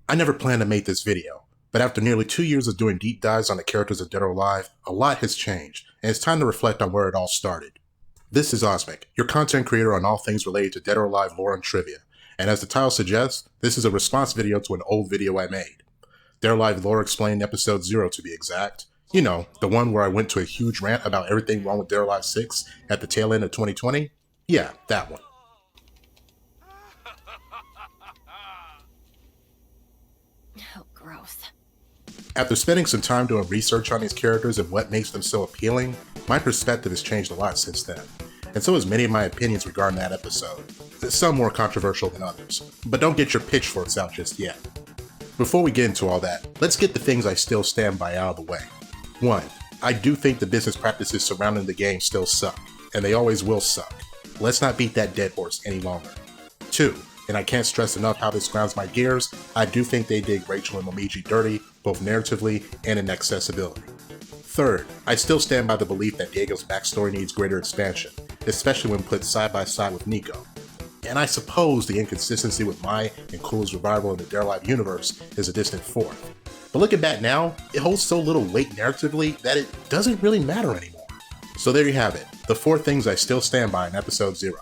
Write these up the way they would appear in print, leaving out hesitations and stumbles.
I never planned to make this video, but after nearly 2 years of doing deep dives on the characters of Dead or Alive, a lot has changed, and it's time to reflect on where it all started. This is Osmic, your content creator on all things related to Dead or Alive lore and trivia, and as the title suggests, this is a response video to an old video I made. Dead or Alive Lore Explained episode 0 to be exact. You know, the one where I went to a huge rant about everything wrong with Dead or Alive 6 at the tail end of 2020? Yeah, that one. Oh, gross. After spending some time doing research on these characters and what makes them so appealing, my perspective has changed a lot since then, and so has many of my opinions regarding that episode. Some more controversial than others, but don't get your pitchforks out just yet. Before we get into all that, let's get the things I still stand by out of the way. 1. I do think the business practices surrounding the game still suck, and they always will suck. Let's not beat that dead horse any longer. 2. And I can't stress enough how this grounds my gears, I do think they did Rachel and Momiji dirty, both narratively and in accessibility. 3rd, I still stand by the belief that Diego's backstory needs greater expansion, especially when put side by side with Nico. And I suppose the inconsistency with Mai and Kula's revival in the Dead or Alive universe is a distant 4th. But looking back now, it holds so little weight narratively that it doesn't really matter anymore. So there you have it, the 4 things I still stand by in episode 0.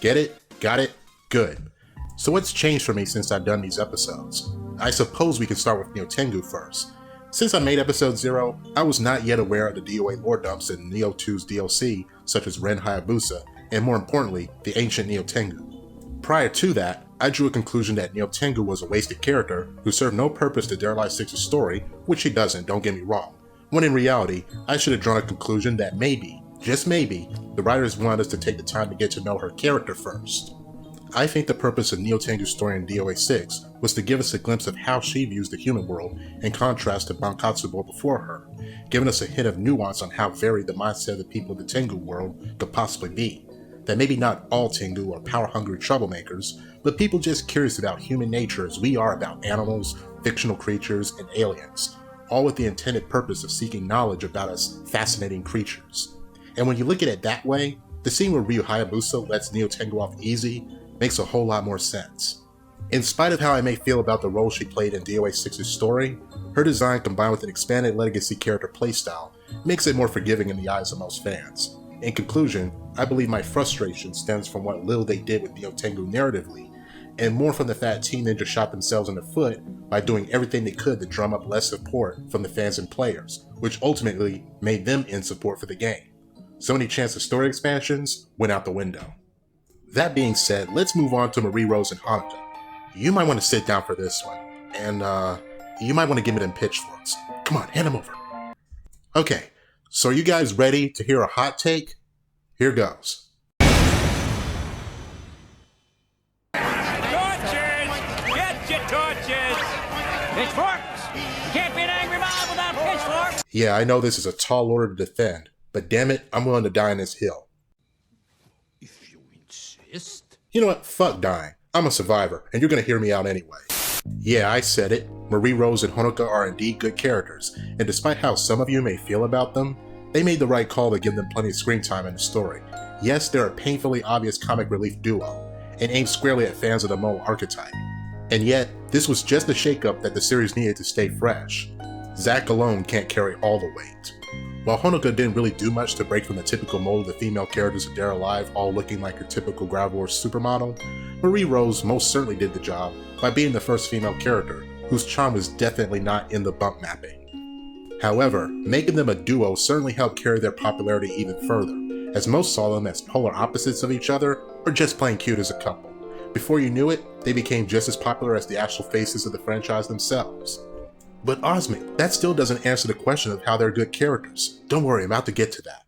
Get it? Got it? Good. So what's changed for me since I've done these episodes? I suppose we can start with Nyotengu first. Since I made episode 0, I was not yet aware of the DOA lore dumps in Neo 2's DLC, such as Ren Hayabusa, and more importantly, the ancient Nyotengu. Prior to that, I drew a conclusion that Nyotengu was a wasted character who served no purpose to Dead or Alive 6's story, which he doesn't, don't get me wrong, when in reality, I should have drawn a conclusion that maybe, just maybe, the writers wanted us to take the time to get to know her character first. I think the purpose of Nyotengu's story in DOA6 was to give us a glimpse of how she views the human world in contrast to Bankatsubo before her, giving us a hint of nuance on how varied the mindset of the people of the Tengu world could possibly be. That maybe not all Tengu are power-hungry troublemakers, but people just curious about human nature as we are about animals, fictional creatures, and aliens, all with the intended purpose of seeking knowledge about us fascinating creatures. And when you look at it that way, the scene where Ryu Hayabusa lets Nyotengu off easy makes a whole lot more sense. In spite of how I may feel about the role she played in DOA6's story, her design combined with an expanded Legacy character playstyle makes it more forgiving in the eyes of most fans. In conclusion, I believe my frustration stems from what little they did with Nyotengu narratively, and more from the fact Team Ninja shot themselves in the foot by doing everything they could to drum up less support from the fans and players, which ultimately made them end support for the game. So any chance of story expansions went out the window. That being said, let's move on to Marie Rose and Honoka. You might want to sit down for this one, and you might want to give me them pitchforks. Come on, hand them over. Okay, so are you guys ready to hear a hot take? Here goes. Torches! Get your torches! Pitchforks! Can't be an angry mob without pitchforks! Yeah, I know this is a tall order to defend, but damn it, I'm willing to die on this hill. You know what? Fuck dying. I'm a survivor, and you're gonna hear me out anyway. Yeah, I said it. Marie Rose and Honoka are indeed good characters, and despite how some of you may feel about them, they made the right call to give them plenty of screen time in the story. Yes, they're a painfully obvious comic relief duo, and aimed squarely at fans of the mole archetype. And yet, this was just the shakeup that the series needed to stay fresh. Zack alone can't carry all the weight. While Honoka didn't really do much to break from the typical mold of the female characters of Dead or Alive all looking like your typical Ground Wars supermodel, Marie Rose most certainly did the job by being the first female character, whose charm was definitely not in the bump mapping. However, making them a duo certainly helped carry their popularity even further, as most saw them as polar opposites of each other or just plain cute as a couple. Before you knew it, they became just as popular as the actual faces of the franchise themselves. But Osmic, that still doesn't answer the question of how they're good characters. Don't worry, I'm about to get to that.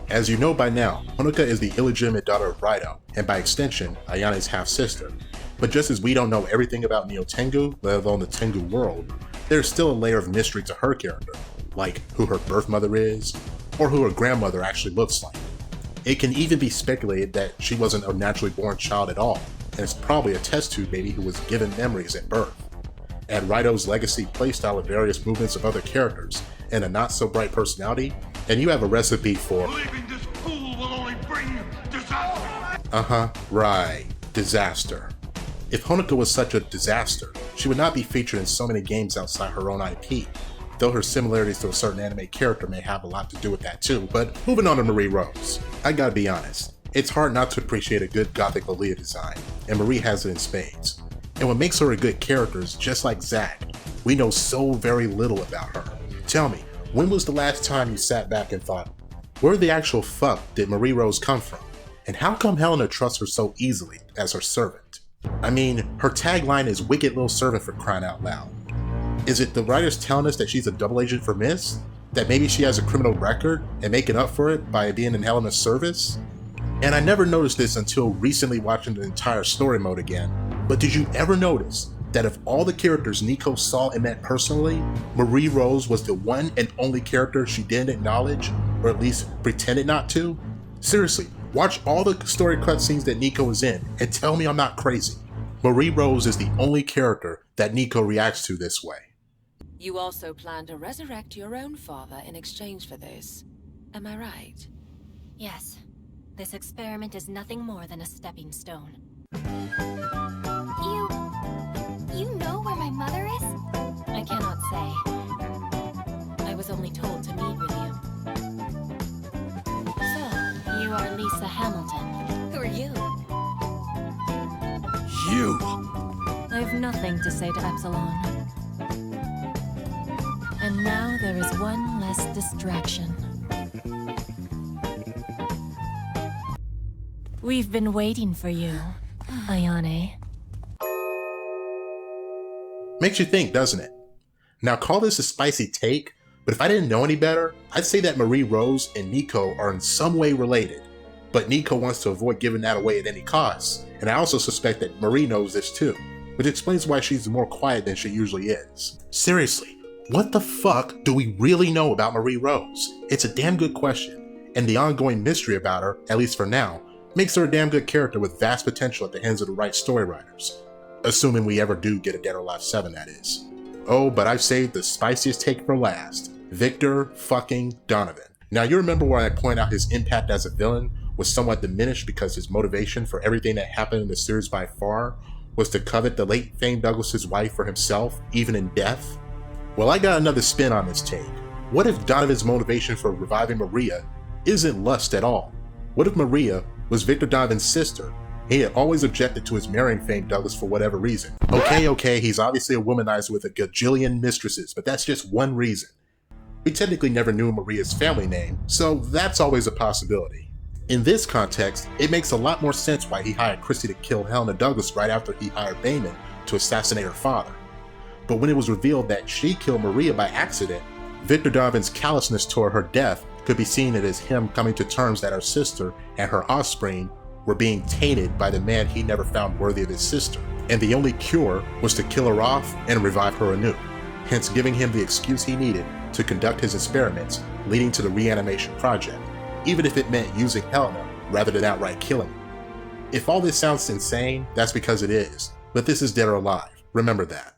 As you know by now, Honoka is the illegitimate daughter of Raito, and by extension, Ayane's half-sister. But just as we don't know everything about Nyotengu, let alone the Tengu world, there's still a layer of mystery to her character, like who her birth mother is, or who her grandmother actually looks like. It can even be speculated that she wasn't a naturally born child at all, and it's probably a test tube baby who was given memories at birth. Add Raito's legacy playstyle of various movements of other characters, and a not-so-bright personality, and you have a recipe for Leaving this pool will only bring disaster. right. Disaster. If Honoka was such a disaster, she would not be featured in so many games outside her own IP, though her similarities to a certain anime character may have a lot to do with that too. But moving on to Marie Rose. I gotta be honest, it's hard not to appreciate a good gothic Lolita design, and Marie has it in spades. And what makes her a good character is just like Zack, we know so very little about her. Tell me, when was the last time you sat back and thought, where the actual fuck did Marie Rose come from? And how come Helena trusts her so easily as her servant? I mean, her tagline is wicked little servant for crying out loud. Is it the writers telling us that she's a double agent for Mist? That maybe she has a criminal record and making up for it by being in Helena's service? And I never noticed this until recently watching the entire story mode again, but did you ever notice that of all the characters Nico saw and met personally, Marie Rose was the one and only character she didn't acknowledge, or at least pretended not to? Seriously, watch all the story cutscenes that Nico is in and tell me I'm not crazy. Marie Rose is the only character that Nico reacts to this way. You also plan to resurrect your own father in exchange for this. Am I right? Yes. This experiment is nothing more than a stepping stone. You know where my mother is? I cannot say. I was only told to meet with you. So, you are Lisa Hamilton. Who are you? You! I have nothing to say to Epsilon. And now there is one less distraction. We've been waiting for you, Ayane. Makes you think, doesn't it? Now call this a spicy take, but if I didn't know any better, I'd say that Marie Rose and Nico are in some way related. But Nico wants to avoid giving that away at any cost, and I also suspect that Marie knows this too, which explains why she's more quiet than she usually is. Seriously, what the fuck do we really know about Marie Rose? It's a damn good question, and the ongoing mystery about her, at least for now, makes her a damn good character with vast potential at the hands of the right story writers. Assuming we ever do get a Dead or Alive 7, that is. Oh, but I've saved the spiciest take for last. Victor fucking Donovan. Now you remember where I point out his impact as a villain was somewhat diminished because his motivation for everything that happened in the series by far was to covet the late famed Douglas's wife for himself, even in death? Well, I got another spin on this take. What if Donovan's motivation for reviving Maria isn't lust at all? What if Maria was Victor Donovan's sister? He had always objected to his marrying famed Douglas for whatever reason. Okay, he's obviously a womanizer with a gajillion mistresses, but that's just one reason. We technically never knew Maria's family name, so that's always a possibility. In this context, it makes a lot more sense why he hired Christie to kill Helena Douglas right after he hired Bayman to assassinate her father. But when it was revealed that she killed Maria by accident, Victor Donovan's callousness toward her death could be seen as him coming to terms that her sister and her offspring were being tainted by the man he never found worthy of his sister, and the only cure was to kill her off and revive her anew, hence giving him the excuse he needed to conduct his experiments leading to the reanimation project, even if it meant using Helena rather than outright killing her. If all this sounds insane, that's because it is, but this is Dead or Alive, remember that.